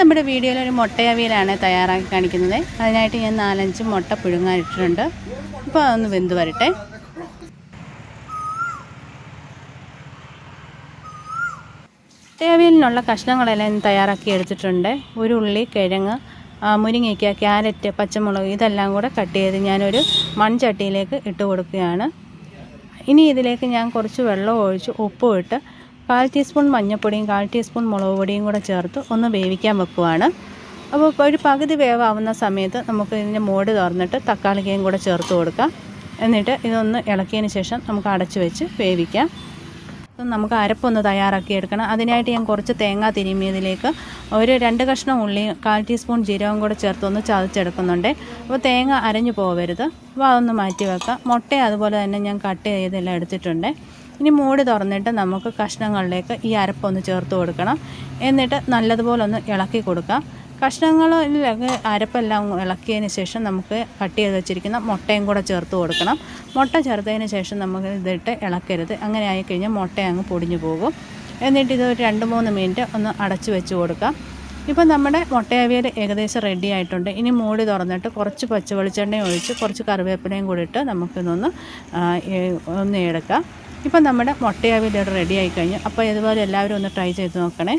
നമ്മുടെ വീഡിയോയിൽ ഒരു മുട്ടയവിയലാണ് തയ്യാറാക്കി കാണിക്കുന്നത്. അതിനായിട്ട് ഞാൻ 4-5 മുട്ട പുഴുങ്ങാനിട്ടിട്ടുണ്ട്. അപ്പോൾ അതൊന്ന് വെന്ത് വരട്ടെ. മുട്ടയവിയലിനുള്ള കഷ്ണങ്ങളെല്ലാം തയ്യാറാക്കി എടുത്തിട്ടുണ്ട്. ഒരു ഉള്ളി, കിഴങ്ങ്, മുരിങ്ങയ്ക്ക, ക്യാരറ്റ്, പച്ചമുളക് ഇതെല്ലാം കൂടെ കട്ട് ചെയ്ത് ഞാനൊരു മൺചട്ടിയിലേക്ക് ഇട്ട് കൊടുക്കുകയാണ്. ഇനി ഇതിലേക്ക് ഞാൻ കുറച്ച് വെള്ളം ഒഴിച്ച് ഉപ്പും ഇട്ട് 1/4 ടീസ്പൂൺ മഞ്ഞൾപ്പൊടിയും 1/4 ടീസ്പൂൺ മുളക് പൊടിയും കൂടെ ചേർത്ത് ഒന്ന് വേവിക്കാൻ വെക്കുവാണ്. അപ്പോൾ ഒരു പകുതി വേവാവുന്ന സമയത്ത് നമുക്ക് ഇതിൻ്റെ മൂടി തുറന്നിട്ട് തക്കാളിക്കയും കൂടെ ചേർത്ത് കൊടുക്കാം. എന്നിട്ട് ഇതൊന്ന് ഇളക്കിയതിന് ശേഷം നമുക്ക് അടച്ചു വെച്ച് വേവിക്കാം. നമുക്ക് അരപ്പൊന്ന് തയ്യാറാക്കി എടുക്കണം. അതിനായിട്ട് ഞാൻ കുറച്ച് തേങ്ങ തിരുമ്മിയതിലേക്ക് ഒരു 2 കഷ്ണം ഉള്ളിയും 1/4 ടീസ്പൂൺ ജീരകം കൂടെ ചേർത്തൊന്ന് ചതച്ചെടുക്കുന്നുണ്ട്. അപ്പോൾ തേങ്ങ അരഞ്ഞു പോകരുത്. അപ്പോൾ അതൊന്ന് മാറ്റി വെക്കാം. മുട്ട അതുപോലെ തന്നെ ഞാൻ കട്ട് ചെയ്തെല്ലാം എടുത്തിട്ടുണ്ട്. ഇനി മൂടി തുറന്നിട്ട് നമുക്ക് കഷ്ണങ്ങളിലേക്ക് ഈ അരപ്പൊന്ന് ചേർത്ത് കൊടുക്കണം. എന്നിട്ട് നല്ലതുപോലെ ഒന്ന് ഇളക്കി കൊടുക്കാം. കഷ്ണങ്ങളിലേക്ക് അരപ്പെല്ലാം ഇളക്കിയതിന് ശേഷം നമുക്ക് കട്ട് ചെയ്ത് വെച്ചിരിക്കുന്ന മുട്ടയും കൂടെ ചേർത്ത് കൊടുക്കണം. മുട്ട ചേർത്തതിന് ശേഷം നമുക്ക് ഇതിട്ട് ഇളക്കരുത്. അങ്ങനെ ആയിക്കഴിഞ്ഞാൽ മുട്ട അങ്ങ് പൊടിഞ്ഞു പോകും. എന്നിട്ട് ഇത് ഒരു 2-3 മിനിറ്റ് ഒന്ന് അടച്ചു വെച്ച് കൊടുക്കാം. ഇപ്പോൾ നമ്മുടെ മുട്ടയവിയൽ ഏകദേശം റെഡി ആയിട്ടുണ്ട്. ഇനി മൂടി തുറന്നിട്ട് കുറച്ച് പച്ച വെളിച്ചെണ്ണയും ഒഴിച്ച് കുറച്ച് കറിവേപ്പിലയും കൂടി ഇട്ട് നമുക്കിതൊന്ന് എടുക്കാം. ഇപ്പം നമ്മുടെ മുട്ടയവിയൽ റെഡി ആയി കഴിഞ്ഞു. അപ്പോൾ ഇതുപോലെ എല്ലാവരും ഒന്ന് ട്രൈ ചെയ്ത് നോക്കണേ.